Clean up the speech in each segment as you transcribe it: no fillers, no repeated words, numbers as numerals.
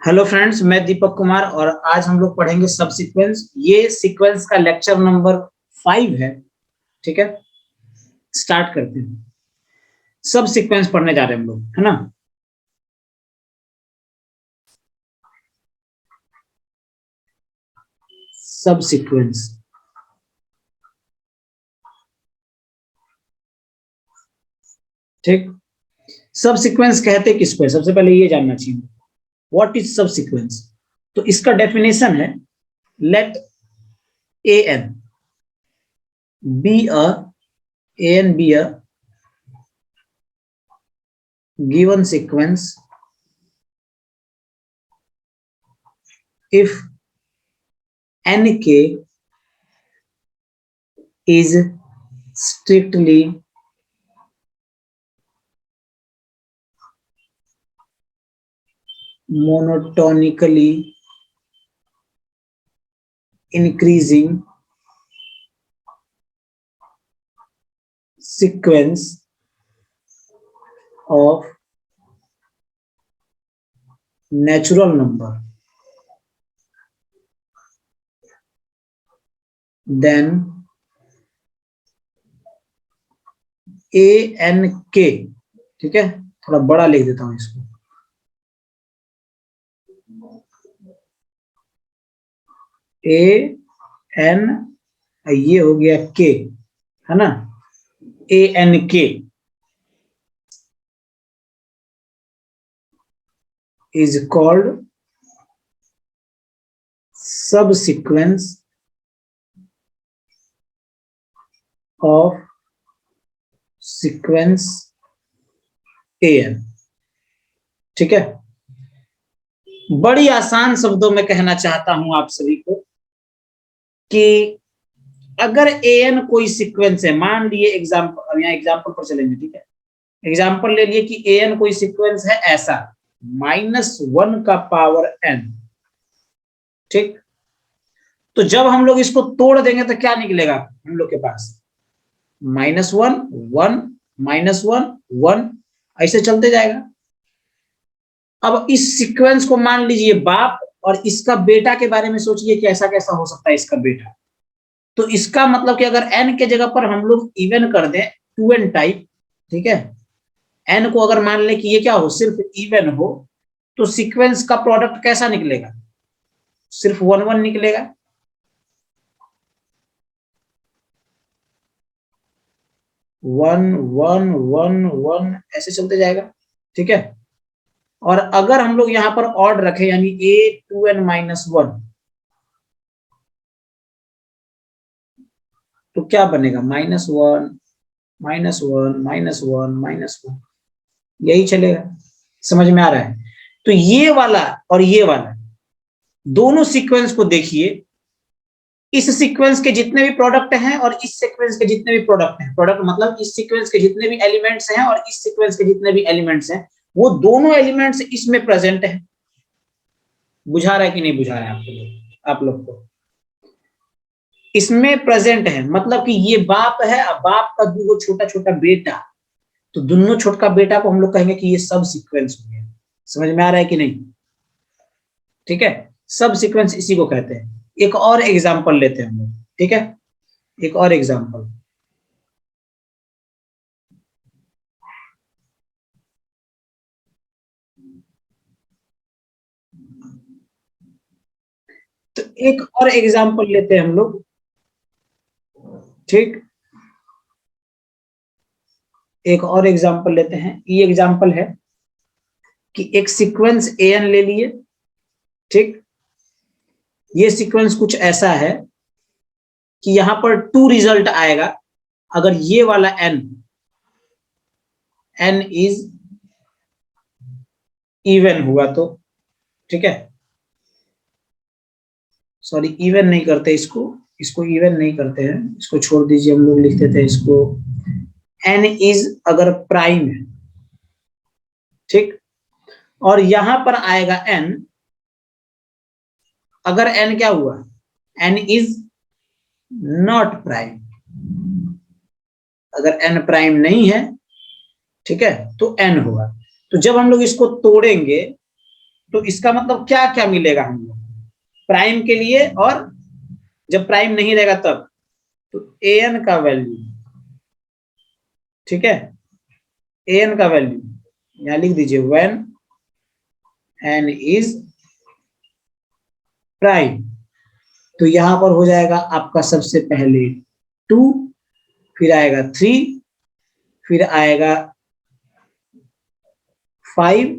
Hello friends, मैं दीपक कुमार और आज हम लोग पढ़ेंगे सब सीक्वेंस। ये सीक्वेंस का लेक्चर नंबर 5 है। ठीक है, स्टार्ट करते हैं। सब सीक्वेंस पढ़ने जा रहे हैं हम लोग, है ना। सब सीक्वेंस, ठीक। सब सीक्वेंस कहते किसको है, सबसे पहले ये जानना चाहिए। What is subsequence? तो इसका डेफिनेशन है, let a n be a given sequence if nk is strictly monotonically increasing sequence of natural number, then a n k, ठीक है, थोड़ा बड़ा लिख देता हूं इसको, ए एन, ये हो गया के, है ना, ए एन के is called subsequence of sequence an। ठीक है, बड़ी आसान शब्दों में कहना चाहता हूं आप सभी को कि अगर an कोई सीक्वेंस है, मान लिए एग्जाम्पल, यहाँ एग्जाम्पल पर चलेंगे, ठीक है। एग्जाम्पल ले लिए कि an कोई सीक्वेंस है ऐसा, -1 का पावर n, ठीक। तो जब हम लोग इसको तोड़ देंगे तो क्या निकलेगा हम लोग के पास? -1 1 -1 1, ऐसे चलते जाएगा। अब इस सीक्वेंस को मान लीजिए बाप और इसका बेटा के बारे में सोचिए कि ऐसा कैसा हो सकता है इसका बेटा। तो इसका मतलब कि अगर n के जगह पर हम लोग इवन कर दें 2n टाइप, ठीक है, n को अगर मान ले कि ये क्या हो, सिर्फ इवन हो, तो सीक्वेंस का प्रोडक्ट कैसा निकलेगा? सिर्फ 1 1 निकलेगा। वन वन वन वन ऐसे चलते जाएगा, ठीक है। और अगर हम लोग यहां पर ऑड रखें, यानी a2n-1, तो क्या बनेगा? -1 -1 -1 -1, यही चलेगा। समझ में आ रहा है? तो ये वाला और ये वाला दोनों सीक्वेंस को देखिए, इस सीक्वेंस के जितने भी प्रोडक्ट हैं और इस सीक्वेंस के जितने भी प्रोडक्ट हैं, प्रोडक्ट मतलब इस सीक्वेंस के जितने भी एलिमेंट्स हैं और इस सीक्वेंस के जितने भी एलिमेंट्स हैं, वो दोनों एलिमेंट्स इसमें प्रेजेंट है। बुझा रहा है कि नहीं बुझा रहा है आप लोग को? इसमें प्रेजेंट है, मतलब कि ये बाप है, बाप का दो छोटा छोटा बेटा, तो दोनों छोटा बेटा को हम लोग कहेंगे कि ये सब सीक्वेंस हो गया। समझ में आ रहा है कि नहीं? ठीक है, सब सीक्वेंस इसी को कहते हैं। एक और एग्जांपल लेते हैं हम लोग, ठीक है, एक और एग्जांपल। तो एक और एग्जांपल लेते हैं हम लोग, ठीक, एक और एग्जांपल लेते हैं। ये एग्जांपल है कि एक सीक्वेंस an ले लिए, ठीक। ये सीक्वेंस कुछ ऐसा है कि यहां पर 2 रिजल्ट आएगा अगर ये वाला n इज इवन हुआ तो, ठीक है। सॉरी, इवन नहीं करते इसको, इसको इवन नहीं करते हैं, इसको छोड़ दीजिए, हम लोग लिख देते हैं इसको n इज अगर प्राइम है, ठीक। और यहां पर आएगा n अगर n क्या हुआ, n इज नॉट प्राइम। अगर n प्राइम नहीं है, ठीक है, तो n होगा। तो जब हम लोग इसको तोड़ेंगे तो इसका मतलब क्या क्या मिलेगा हम लोग प्राइम के लिए, और जब प्राइम नहीं रहेगा तब, तो an का वैल्यू, ठीक है, an का वैल्यू यहां लिख दीजिए व्हेन n इज प्राइम। तो यहां पर हो जाएगा आपका सबसे पहले 2, फिर आएगा 3, फिर आएगा 5,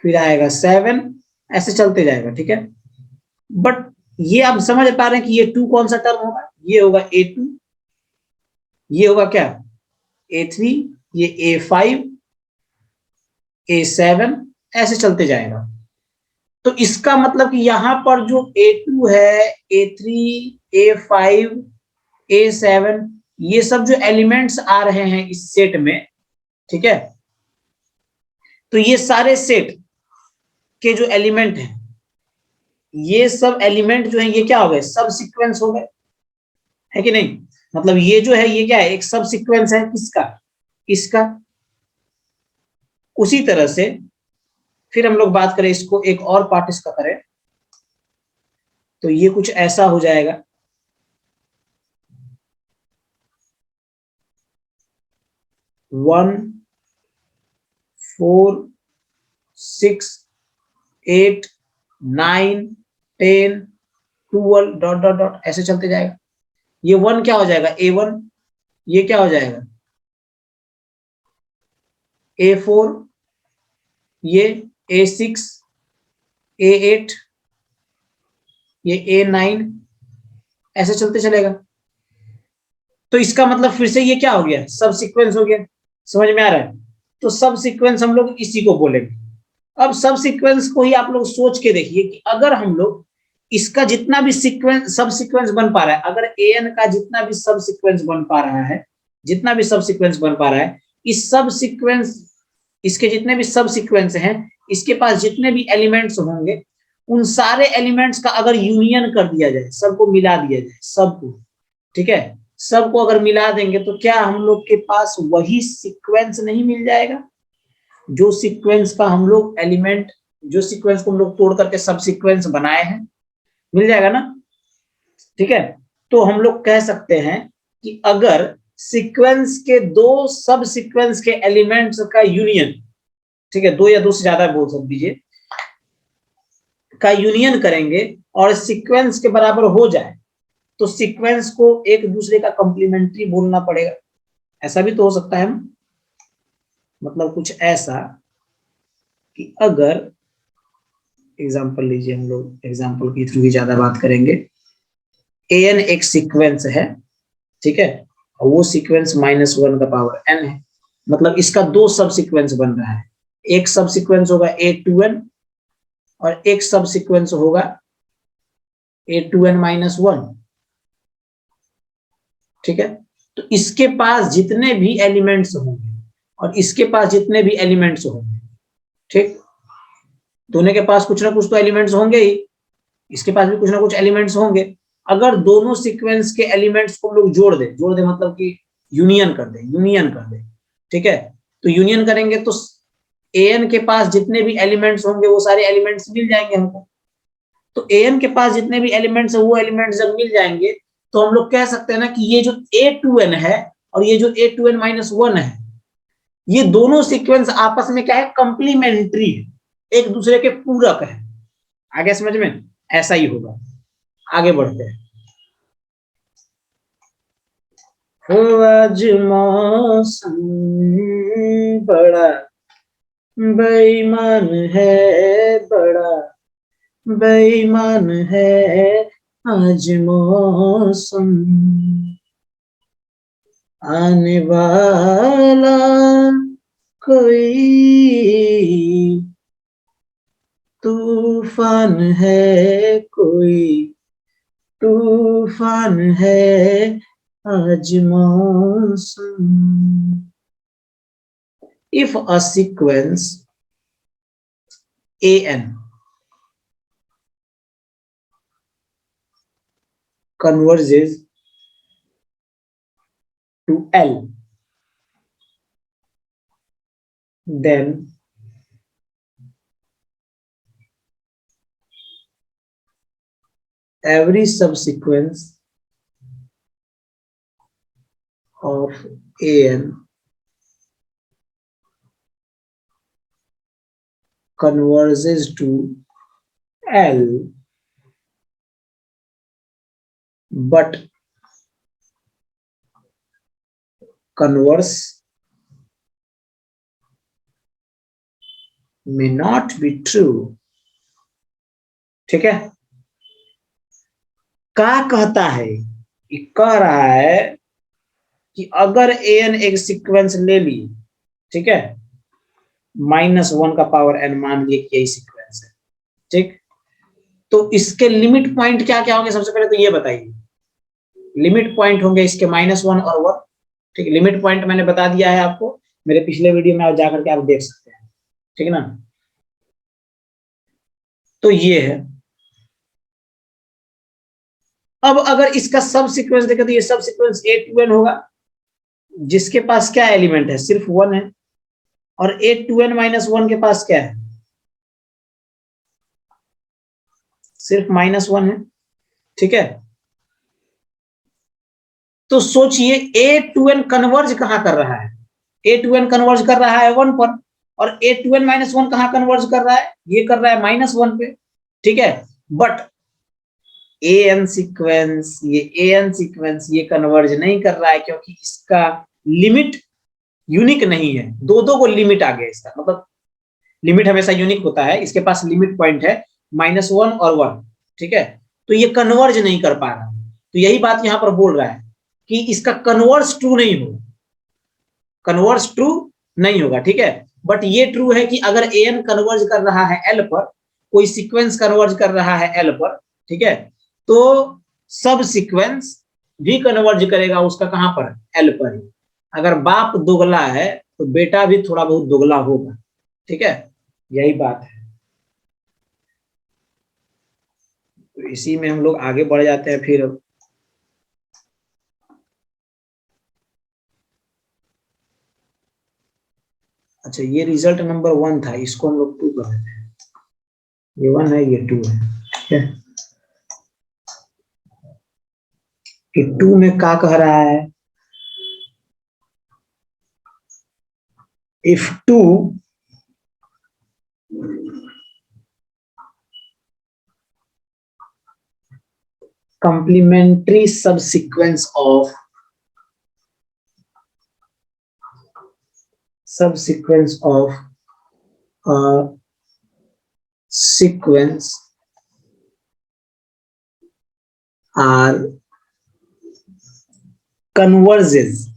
फिर आएगा 7, ऐसे चलते जाएगा, ठीक है। बट ये आप समझ पा रहे हैं कि ये 2 कौन सा टर्म होगा, ये होगा A2, ये होगा क्या A3, ये A5, A7, ऐसे चलते जाएगा। तो इसका मतलब कि यहां पर जो A2 है, A3, A5, A7, ये सब जो एलिमेंट्स आ रहे हैं इस सेट में, ठीक है, तो ये सारे सेट के जो एलिमेंट हैं, ये सब एलिमेंट जो है ये क्या हो गए, सब सीक्वेंस हो गए, है कि नहीं। मतलब ये जो है ये क्या है, एक सब सीक्वेंस है किसका, इसका। उसी तरह से फिर हम लोग बात करें इसको, एक और पार्ट इसका करें, तो ये कुछ ऐसा हो जाएगा। 1, 4, 6, 8, 9, 10, 12 डॉट डॉट डॉट ऐसे चलते जाएगा। ये 1 क्या हो जाएगा A1, ये क्या हो जाएगा A4, ये A6, A8, ये A9, ऐसे चलते चलेगा। तो इसका मतलब फिर से ये क्या हो गया, सब सीक्वेंस हो गया। समझ में आ रहा है। तो सब सीक्वेंस हम लोग इसी को बोलेंगे। अब सब सीक्वेंस को ही आप लोग सोच के देखिए कि अगर हम लोग इसका जितना भी सीक्वेंस सब सीक्वेंस बन पा रहा है, अगर an का जितना भी सब सीक्वेंस बन पा रहा है, जितना भी सब सीक्वेंस बन पा रहा है, इस सब सीक्वेंस, इसके जितने भी सब सीक्वेंस हैं, इसके पास जितने भी एलिमेंट्स होंगे, उन सारे एलिमेंट्स का अगर यूनियन कर दिया जाए, सबको मिला दिया जाए, सबको, ठीक है, सबको अगर मिला देंगे तो क्या हम लोग के पास वही सीक्वेंस नहीं मिल जाएगा, जो सीक्वेंस का हम लोग एलिमेंट, जो सीक्वेंस को हम लोग तोड़ करके सब सीक्वेंस बनाए हैं, मिल जाएगा ना। ठीक है, तो हम लोग कह सकते हैं कि अगर सीक्वेंस के दो सब सीक्वेंस के एलिमेंट्स का यूनियन, ठीक है, दो या दो से ज्यादा बोल सकते दीजिए, का यूनियन करेंगे और सीक्वेंस के बराबर हो जाए, तो सीक्वेंस को एक दूसरे का कॉम्प्लीमेंट्री बोलना पड़ेगा। ऐसा भी तो हो सकता है, मतलब कुछ ऐसा कि अगर एग्जांपल लीजिए, हम लोग एग्जांपल के थ्रू ही ज्यादा बात करेंगे। an एक सीक्वेंस है, ठीक है, और वो सीक्वेंस -1 का पावर n है, मतलब इसका दो सब सीक्वेंस बन रहा है। एक सब सीक्वेंस होगा A2n और एक सब सीक्वेंस होगा A2n-1, ठीक है। तो इसके पास जितने भी एलिमेंट्स होंगे और इसके पास जितने भी एलिमेंट्स होंगे, ठीक, दोनों के पास कुछ ना कुछ तो एलिमेंट्स होंगे ही, इसके पास भी कुछ ना कुछ एलिमेंट्स होंगे। अगर दोनों सीक्वेंस के एलिमेंट्स को हम लोग जोड़ दे मतलब कि यूनियन कर दे, ठीक है। तो यूनियन करेंगे तो an के पास जितने भी एलिमेंट्स होंगे वो सारे एलिमेंट्स मिल जाएंगे हमको। तो an के पास जितने भी एलिमेंट्स है वो एलिमेंट्स जब मिल जाएंगे, तो हम लोग कह सकते हैं ना कि ये जो A2n है और ये जो A2n-1 है, ये दोनों सीक्वेंस आपस में क्या है, कंप्लीमेंट्री है, एक दूसरे के पूरक है। आगे समझ में, ऐसा ही होगा। आगे बढ़ते हैं। आज मौसम बड़ा बेईमान है, बड़ा बेईमान है आज मौसम, आने वाला कोई तूफान है, कोई तूफान है आज मौसम। If a sequence an converges to L, then every subsequence of an converges to L, but converse may not be true। ठीक है, क्या कहता है, ये कह रहा है कि अगर एन एक सीक्वेंस ले ली, ठीक है, -1 का पावर n मान लिए कि यही सीक्वेंस है, ठीक, तो इसके लिमिट पॉइंट क्या क्या होंगे, सबसे पहले तो ये बताइए। लिमिट पॉइंट होंगे इसके -1 और 1, ठीक, लिमिट पॉइंट मैंने बता दिया है आपको, मेरे पिछले वीडियो में आप जाकर के आप देख सकते हैं, ठीक है ना। तो ये है। अब अगर इसका सब सीक्वेंस देखें तो ये सब सीक्वेंस A2n होगा, जिसके पास क्या एलिमेंट है, सिर्फ 1 है, और A2n-1 के पास क्या है, सिर्फ -1 है, ठीक है। तो सोचिए A2n कन्वर्ज कहां कर रहा है, A2n कन्वर्ज कर रहा है 1 पर, और A2n-1 कहां कन्वर्ज कर रहा है, ये कर रहा है -1 पे, ठीक है। बट an सीक्वेंस, ये an सीक्वेंस ये कन्वर्ज नहीं कर रहा है, क्योंकि इसका लिमिट यूनिक नहीं है, दो दो को लिमिट आ गया इसका, मतलब लिमिट हमेशा यूनिक होता है, इसके पास लिमिट पॉइंट है -1 और 1, ठीक है, तो ये कन्वर्ज नहीं कर पा रहा। तो यही बात यहां पर बोल रहा है कि इसका कन्वर्स ट्रू नहीं होगा, कन्वर्स ट्रू नहीं होगा, ठीक है। बट ये ट्रू है कि अगर an कन्वर्ज कर रहा है L पर, कोई सीक्वेंस कन्वर्ज कर रहा है L पर, ठीक है, तो सब सीक्वेंस भी कन्वर्ज करेगा उसका कहां पर, L पर ही। अगर बाप दोगला है तो बेटा भी थोड़ा बहुत दोगला होगा, ठीक है, यही बात है। तो इसी में हम लोग आगे बढ़ जाते हैं फिर। अच्छा, ये रिजल्ट नंबर 1 था, इसको हम लोग 2 कर देते हैं, ये 1 है ये 2 है, ठीक है। कि 2 में क्या कह रहा है, if 2 complementary subsequence of a sequence are converges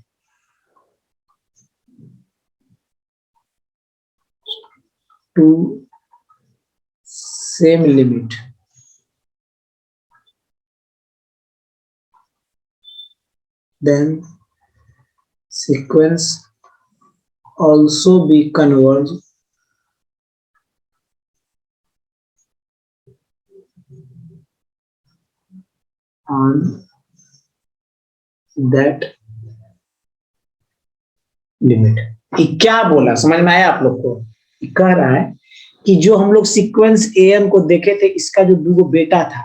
to same limit, then sequence also be converged on that limit. क्या बोला, समझ में आया आप लोग को, कह रहा है कि जो हम लोग सीक्वेंस an को देखे थे, इसका जो दो बेटा था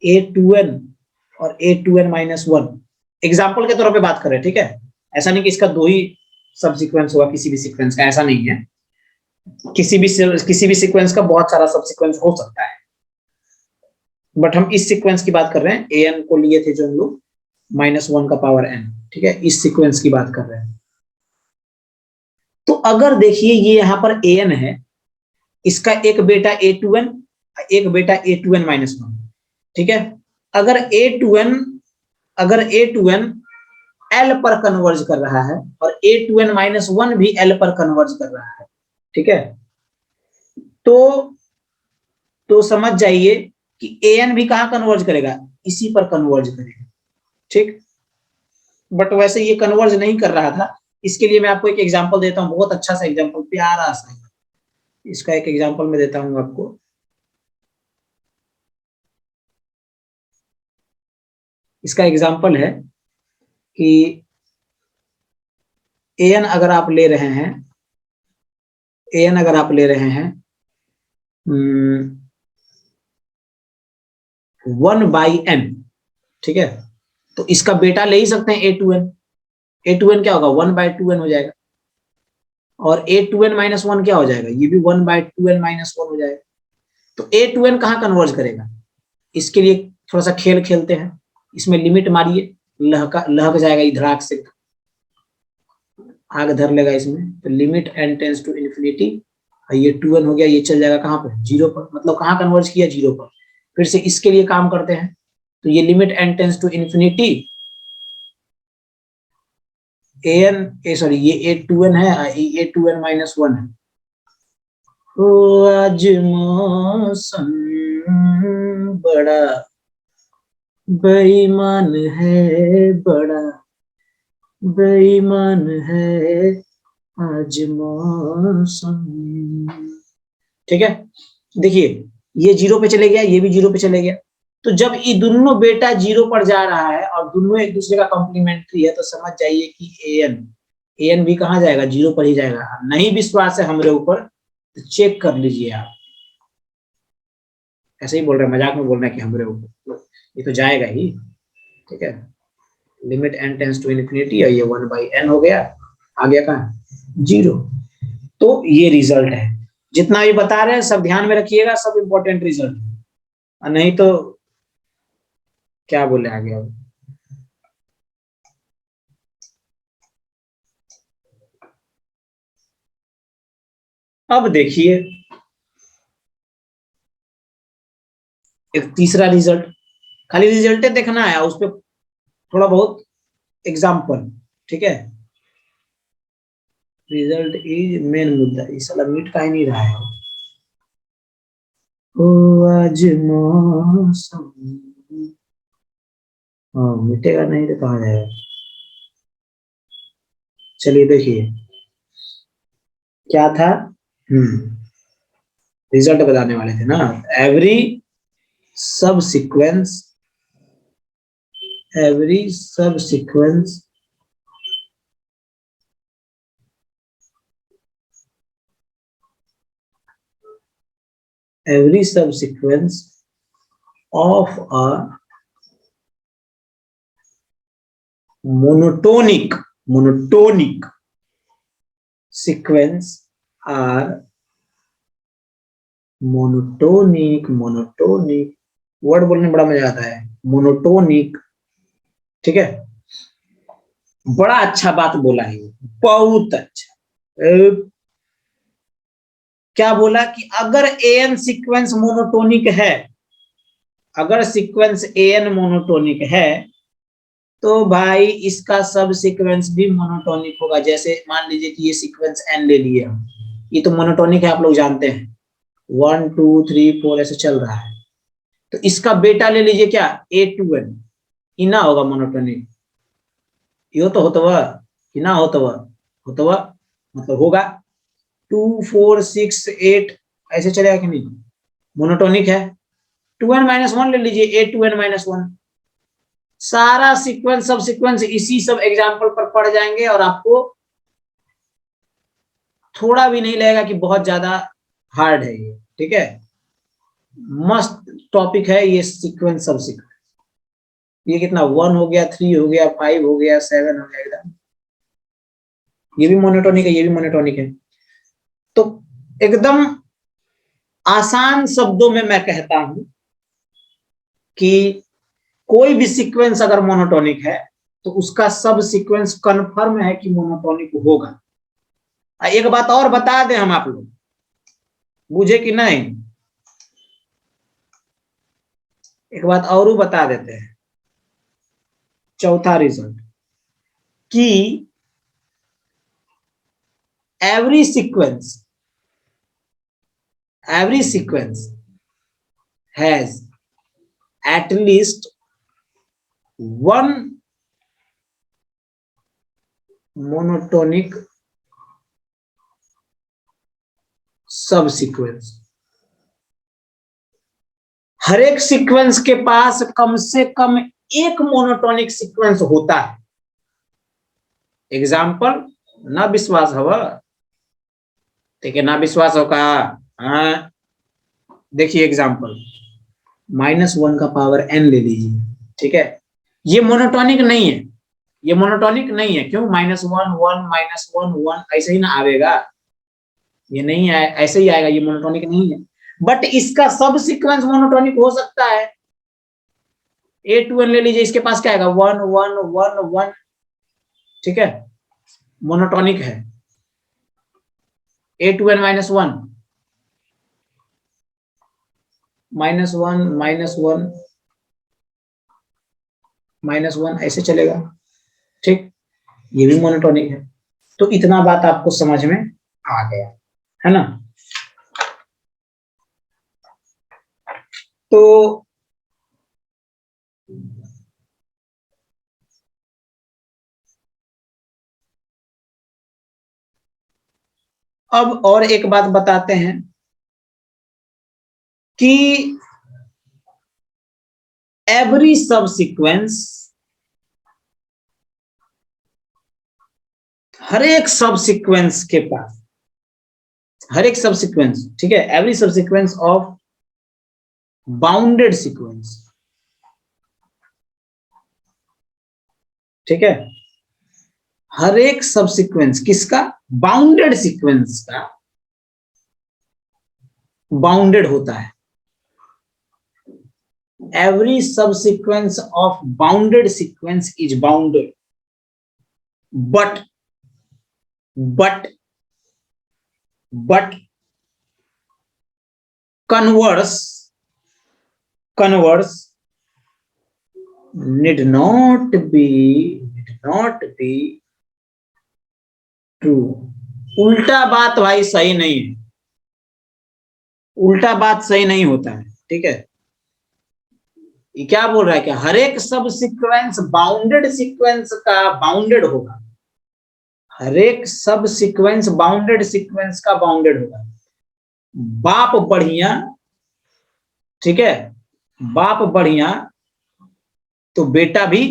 A2n और A2n-1, एग्जाम्पल के तौर पे बात कर रहे हैं, ठीक है, ऐसा नहीं कि इसका दो ही सब सीक्वेंस होगा किसी भी सीक्वेंस का, ऐसा नहीं है, किसी भी सीक्वेंस का बहुत सारा सब सीक्वेंस हो सकता है, बट हम इस सीक्वेंस की बात कर रहे हैं, an को लिए थे जो हम लोग -1 का पावर n, ठीक है, इस सीक्वेंस की बात कर रहे हैं। तो अगर देखिए ये यहाँ पर an है, इसका एक बेटा A2n, एक बेटा A2n-1, ठीक है। अगर A2n L पर कन्वर्ज कर रहा है और A2n-1 भी L पर कन्वर्ज कर रहा है, ठीक है, तो समझ जाइए कि an भी कहां कन्वर्ज करेगा, इसी पर कन्वर्ज करेगा, ठीक। बट वैसे ये कन्वर्ज नहीं कर रहा था, इसके लिए मैं आपको एक एग्जांपल देता हूं, बहुत अच्छा सा एग्जांपल, प्यारा सा, इसका एक एग्जांपल मैं देता हूं आपको। इसका एग्जांपल है कि an अगर आप ले रहे हैं an अगर आप ले रहे हैं 1/n, ठीक है, तो इसका बेटा ले ही सकते हैं a2n। a2n क्या होगा 1/2n हो जाएगा, और a2n माइनस 1 क्या हो जाएगा, ये भी 1/2n माइनस 1 हो जाएगा। तो a2n कहाँ कन्वर्ज करेगा, इसके लिए थोड़ा सा खेल खेलते हैं, इसमें लिमिट मारिए, लहक जाएगा इधर आग से, आग धर लेगा इसमें, तो limit n tends to infinity, ये 2n हो गया, ये चल जाएगा कहाँ पर, 0 पर, मतलब कहाँ कन्वर्ज किया, 0 पर। फिर से इसके लिए काम करते हैं, तो ये limit n tends to infinity sorry ये a2n है, ये a2n माइनस 1 है। ओ आज मौसम बड़ा बेईमान है, बड़ा बेईमान है आज मौसम। ठीक है, देखिए ये 0 पे चले गया, ये भी 0 पे चले गया, तो जब ये दोनों बेटा 0 पर जा रहा है और दोनों एक दूसरे का कॉम्प्लीमेंट्री है, तो समझ जाइए कि an भी कहाँ जाएगा, 0 पर ही जाएगा। नहीं विश्वास है हमारे ऊपर तो चेक कर लीजिए आप, ऐसे ही बोल रहे हैं, मजाक में बोल रहे हैं कि हमारे ऊपर, ये तो जाएगा ही। ठीक है, limit n tends to infinity, और ये 1/n हो गया, आ गया कहाँ 0। तो ये रिजल्ट है, जितना भी बता रहे हैं सब ध्यान में रखिएगा, सब इंपॉर्टेंट रिजल्ट है, नहीं तो क्या बोले आगे। अब देखिए एक तीसरा रिजल्ट, खाली रिजल्ट देखना है, उस पर थोड़ा बहुत एग्जाम्पल। ठीक है, रिजल्ट इज मेन मुद्दा, इस साला मिट का ही नहीं रहा है। ओ आज मौसम, हाँ मिटेगा नहीं तो कहाँ जाएगा। चलिए देखिए क्या था, रिजल्ट बताने वाले थे ना। एवरी सब sequence, every subsequence every subsequence of a monotonic sequence are monotonic word बोलने में बड़ा मजा आता है, मोनोटोनिक। ठीक है, बड़ा अच्छा बात बोला है, बहुत अच्छा। क्या बोला कि अगर an सीक्वेंस मोनोटोनिक है, अगर सीक्वेंस an मोनोटोनिक है, तो भाई इसका सब सीक्वेंस भी मोनोटोनिक होगा। जैसे मान लीजिए कि ये सीक्वेंस n ले लिए हम, ये तो मोनोटोनिक है, आप लोग जानते हैं, 1 2 3 4 ऐसे चल रहा है, तो इसका बेटा ले लीजिए क्या, a2n, इना होगा मोनोटोनिक, यो तो होतवा, इना होतवा, मतलब होगा 2 4 6 8 ऐसे चलेगा कि नहीं, मोनोटोनिक है। 2n माइनस 1 ले लीजिए, a2n माइनस 1, सारा सीक्वेंस सब सीक्वेंस इसी सब एग्जाम्पल पर पढ़ जाएंगे, और आपको थोड़ा भी नहीं लगेगा कि बहुत ज्यादा हार्ड है ये। ठीक है, मस्त टॉपिक है ये सीक्वेंस सब सीक्वेंस। ये कितना 1 हो गया, 3 हो गया, 5 हो गया, 7 हो गया, एकदम ये भी मोनोटोनिक है, ये भी मोनोटोनिक है। तो एकदम आसान शब्दों में मैं कहता हूं कि कोई भी सीक्वेंस अगर मोनोटोनिक है तो उसका सब सीक्वेंस कंफर्म है कि मोनोटोनिक होगा। एक बात और बता दें हम, आप लोग बुझे कि नहीं, एक बात और बता देते हैं, चौथा रिजल्ट, कि every sequence has at least one monotonic subsequence। हर एक सीक्वेंस के पास कम से कम एक मोनोटोनिक सीक्वेंस होता है। एग्जाम्पल ना विश्वास हवा, ठीक है, ना विश्वास होगा। हाँ, देखिए एग्जाम्पल, -1 का पावर n ले लीजिए, ठीक है, ये मोनोटॉनिक नहीं है, ये मोनोटॉनिक नहीं है। क्यों? -1 1 -1 1 ऐसे ही ना आएगा, ये नहीं है, ऐसे ही आएगा, ये मोनोटॉनिक नहीं है। बट इसका सब सीक्वेंस मोनोटॉनिक हो सकता है। A2n ले लीजिए, इसके पास क्या आएगा? 1 1 1 1, ठीक है, मोनोटॉनिक है। A2n -1 -1 -1 ऐसे चलेगा, ठीक, ये भी मोनोटॉनिक है। तो इतना बात आपको समझ में आ गया है ना। तो अब और एक बात बताते हैं कि एवरी सब सीक्वेंस, हर एक सब सीक्वेंस के पास, हर एक सब सीक्वेंस, ठीक है, एवरी सब सीक्वेंस ऑफ बाउंडेड सीक्वेंस, ठीक है, हर एक सब सीक्वेंस किसका? बाउंडेड सीक्वेंस का बाउंडेड होता है। एवरी सब sequence of bounded sequence is bounded, but but but converse need not be true। उल्टा बात भाई सही नहीं है, उल्टा बात सही नहीं होता है, ठीक है। ये क्या बोल रहा है कि हर एक सब सीक्वेंस बाउंडेड सीक्वेंस का बाउंडेड होगा, हर एक सब सीक्वेंस बाउंडेड सीक्वेंस का बाउंडेड होगा। बाप बढ़िया, ठीक है, बाप बढ़िया तो बेटा भी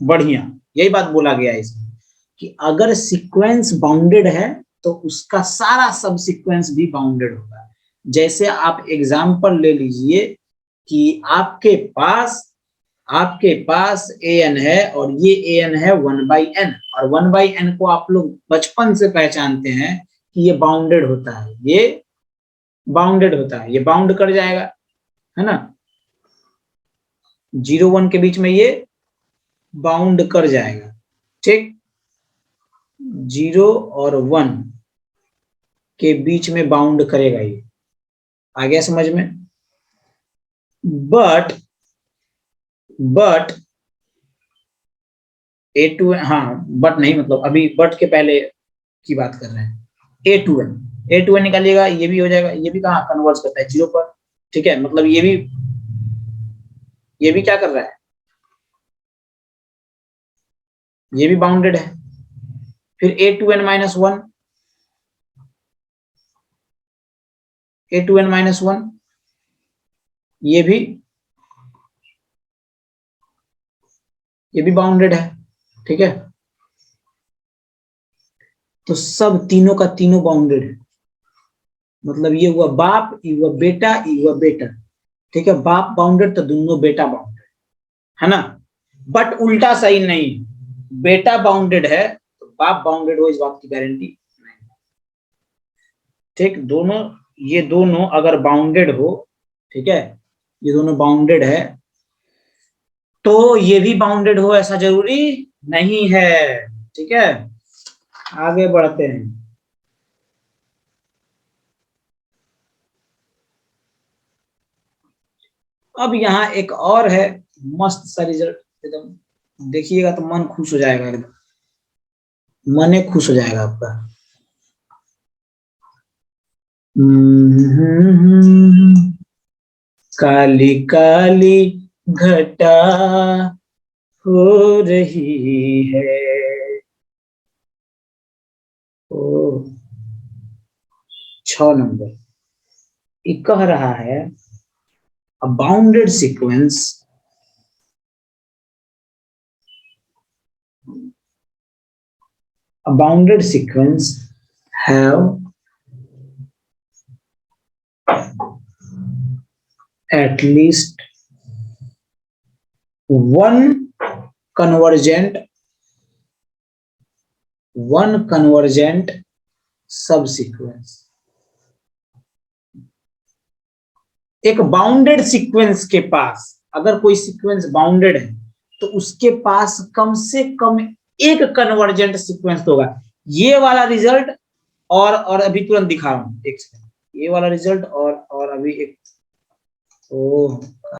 बढ़िया, यही बात बोला गया है इसमें कि अगर सीक्वेंस बाउंडेड है तो उसका सारा सब सीक्वेंस भी बाउंडेड होगा। जैसे आप एग्जांपल ले लीजिए कि आपके पास an है और ये an है 1/n, और 1/n को आप लोग बचपन से पहचानते हैं कि ये बाउंडेड होता है, ये बाउंडेड होता है, ये बाउंड कर जाएगा, है ना, 0 1 के बीच में ये बाउंड कर जाएगा, ठीक, 0 और 1 के बीच में बाउंड करेगा ये, आ गया समझ में। बट A2, हाँ बट नहीं, मतलब अभी बट के पहले की बात कर रहे हैं। A2n निकालिएगा, ये भी हो जाएगा, ये भी कहाँ कन्वर्ट करता है 0 पर, ठीक है, मतलब ये भी क्या कर रहा है, ये भी बाउंडेड है। फिर A2n -1, A2n -1 ये भी बाउंडेड है, ठीक है। तो सब तीनों का तीनों बाउंडेड है, मतलब ये हुआ बाप, ये हुआ बेटा, ये हुआ बेटा, ठीक है, बाप बाउंडेड तो दोनों बेटा बाउंडेड, है ना। बट उल्टा सही नहीं, बेटा बाउंडेड है तो बाप बाउंडेड हो, इस बात की गारंटी नहीं, ठीक। दोनों, ये दोनों अगर बाउंडेड हो, ठीक है, ये दोनों बाउंडेड है तो ये भी बाउंडेड हो ऐसा जरूरी नहीं है, ठीक है। आगे बढ़ते हैं। अब यहाँ एक और है मस्त सा रिजल्ट, एकदम देखिएगा तो मन खुश हो जाएगा, एकदम मन खुश हो जाएगा आपका। काली काली घटा हो रही है, ओ 6 नंबर, ये कह रहा है a bounded sequence have at least one convergent subsequence। एक बाउंडेड सीक्वेंस के पास अगर कोई सीक्वेंस बाउंडेड है तो उसके पास कम से कम एक कन्वर्जेंट सीक्वेंस होगा। ये वाला रिजल्ट और अभी तुरंत दिखा रहा हूं, एक सेकंड, ये वाला रिजल्ट और अभी एक, ओ